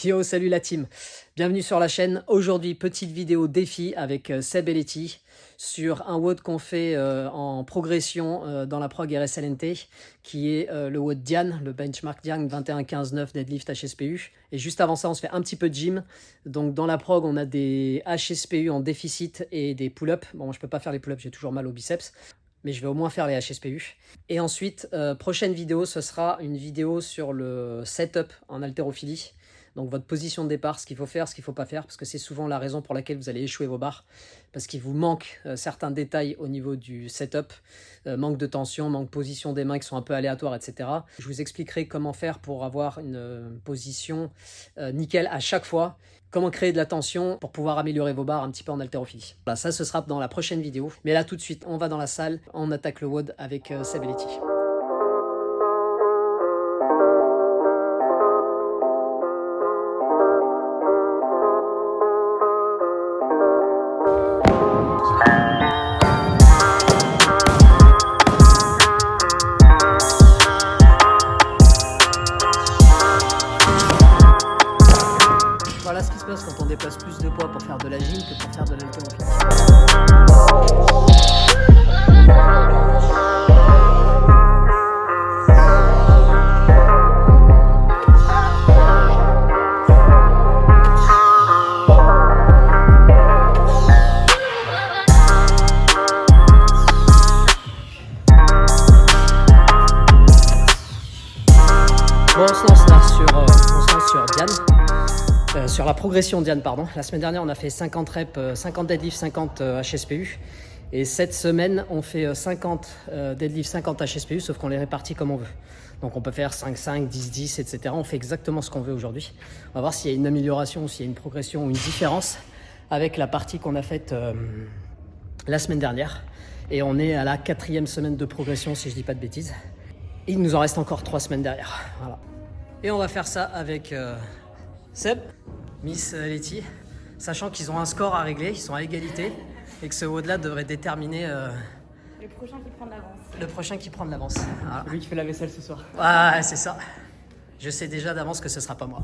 Yo, salut la team, bienvenue sur la chaîne. Aujourd'hui, petite vidéo défi avec Seb et Letty sur un WOD qu'on fait en progression dans la prog RSLNT, qui est le WOD Diane, le benchmark Diane 21-15-9 deadlift HSPU. Et juste avant ça, on se fait un petit peu de gym. Donc dans la prog, on a des HSPU en déficit et des pull-ups. Bon, je peux pas faire les pull-ups, j'ai toujours mal au biceps, mais je vais au moins faire les HSPU. Et ensuite, prochaine vidéo, ce sera une vidéo sur le setup en haltérophilie. Donc votre position de départ, ce qu'il faut faire, ce qu'il ne faut pas faire, parce que c'est souvent la raison pour laquelle vous allez échouer vos barres, parce qu'il vous manque certains détails au niveau du setup, manque de tension, manque de position des mains qui sont un peu aléatoires, etc. Je vous expliquerai comment faire pour avoir une position nickel à chaque fois, comment créer de la tension pour pouvoir améliorer vos barres un petit peu en haltérophilie. Voilà, ça ce sera dans la prochaine vidéo, mais là tout de suite, on va dans la salle, on attaque le WOD avec Seb et Letty. Voilà ce qui se passe quand on déplace plus de poids pour faire de la gym que pour faire de l'haltérophilie. Bon, on se lance là sur Diane. Sur la progression Diane, pardon. La semaine dernière, on a fait 50 reps, 50 deadlift, 50 HSPU. Et cette semaine, on fait 50 deadlift, 50 HSPU, sauf qu'on les répartit comme on veut. Donc on peut faire 5-5, 10-10, etc. On fait exactement ce qu'on veut aujourd'hui. On va voir s'il y a une amélioration, s'il y a une progression ou une différence avec la partie qu'on a faite la semaine dernière. Et on est à la 4e semaine de progression, si je dis pas de bêtises. Et il nous en reste encore 3 semaines derrière. Voilà. Et on va faire ça avec Seb, Miss Letty, sachant qu'ils ont un score à régler, ils sont à égalité, et que ce WOD-là devrait déterminer le prochain qui prend de l'avance. le prochain qui prend de l'avance. Voilà. Lui qui fait la vaisselle ce soir. Ouais, c'est ça. Je sais déjà d'avance que ce sera pas moi.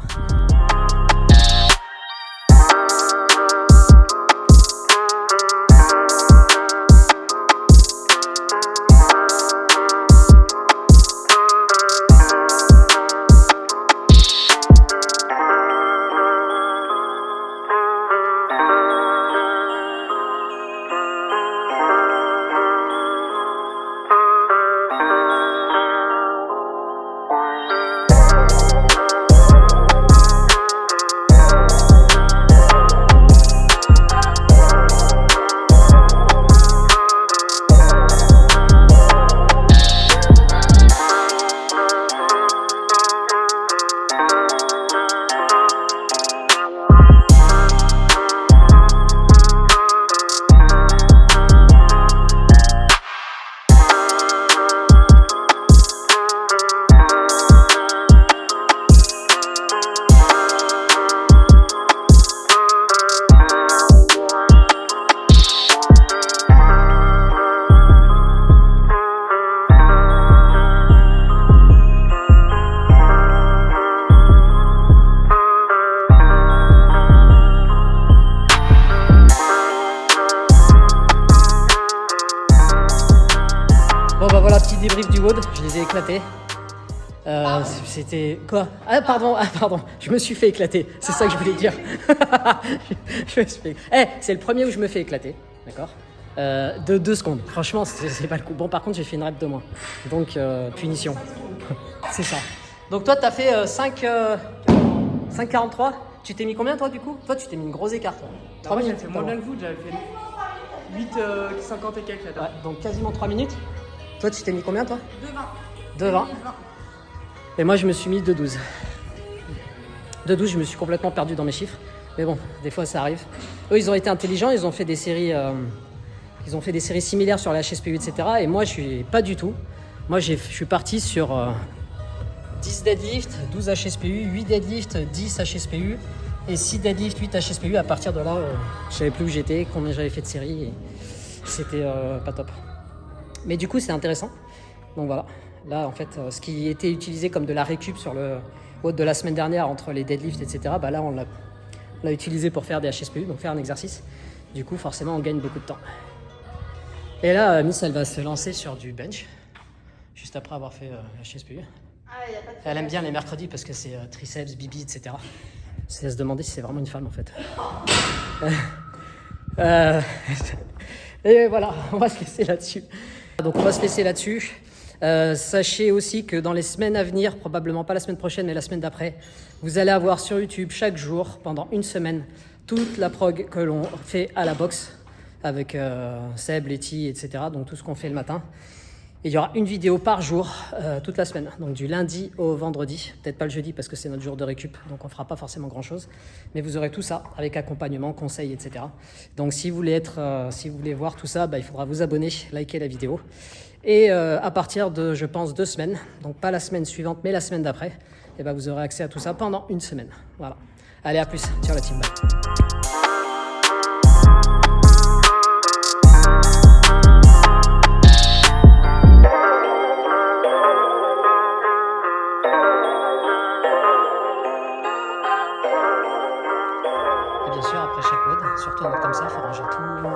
Bon bah voilà, petit débrief du WOD, je les ai éclatés. C'était quoi? Ah pardon, je me suis fait éclater, c'est ça que je voulais dire. Je me suis fait... c'est le premier où je me fais éclater, d'accord, de 2 secondes, franchement c'est pas le coup. Bon par contre j'ai fait une rep de moins, donc punition, c'est ça. Donc toi t'as fait 5,43, tu t'es mis combien toi du coup? Toi tu t'es mis une grosse écart toi. 3 Moi minutes, j'avais fait moins bien que vous, j'avais fait 8,50 et quelques là. Ouais, donc quasiment 3 minutes. Toi tu t'es mis combien toi? 2,20. 2,20. Et moi je me suis mis 2,12. 2,12, je me suis complètement perdu dans mes chiffres. Mais bon, des fois ça arrive. Eux ils ont été intelligents, ils ont fait des séries, similaires sur la HSPU, etc. Et moi je suis pas du tout. Moi je suis parti sur 10 deadlift, 12 HSPU, 8 deadlift, 10 HSPU et 6 deadlift, 8 HSPU. À partir de là, je savais plus où j'étais, combien j'avais fait de séries. Et c'était pas top. Mais du coup c'est intéressant. Donc voilà. Là, en fait, ce qui était utilisé comme de la récup sur WOD de la semaine dernière entre les deadlifts, etc., bah là on l'a utilisé pour faire des HSPU, donc faire un exercice. Du coup, forcément, on gagne beaucoup de temps. Et là, Miss, elle va se lancer sur du bench, juste après avoir fait HSPU. Elle aime bien les mercredis parce que c'est triceps, bibi, etc. C'est à se demander si c'est vraiment une femme en fait. Et voilà, on va se laisser là-dessus. Donc on va se laisser là-dessus. Sachez aussi que dans les semaines à venir, probablement pas la semaine prochaine mais la semaine d'après, vous allez avoir sur YouTube chaque jour, pendant une semaine, toute la prog que l'on fait à la boxe avec Seb, Letty, etc. Donc tout ce qu'on fait le matin. Et il y aura une vidéo par jour toute la semaine, donc du lundi au vendredi, peut-être pas le jeudi parce que c'est notre jour de récup, donc on fera pas forcément grand chose, mais vous aurez tout ça avec accompagnement, conseils, etc. Donc si vous voulez voir tout ça, bah, il faudra vous abonner, liker la vidéo. Et à partir de, je pense, 2 semaines, donc pas la semaine suivante, mais la semaine d'après, et bah, vous aurez accès à tout ça pendant une semaine. Voilà. Allez, à plus. Ciao la team. Bye. Et bien sûr, après chaque WOD, surtout en mode comme ça, il faut ranger tout.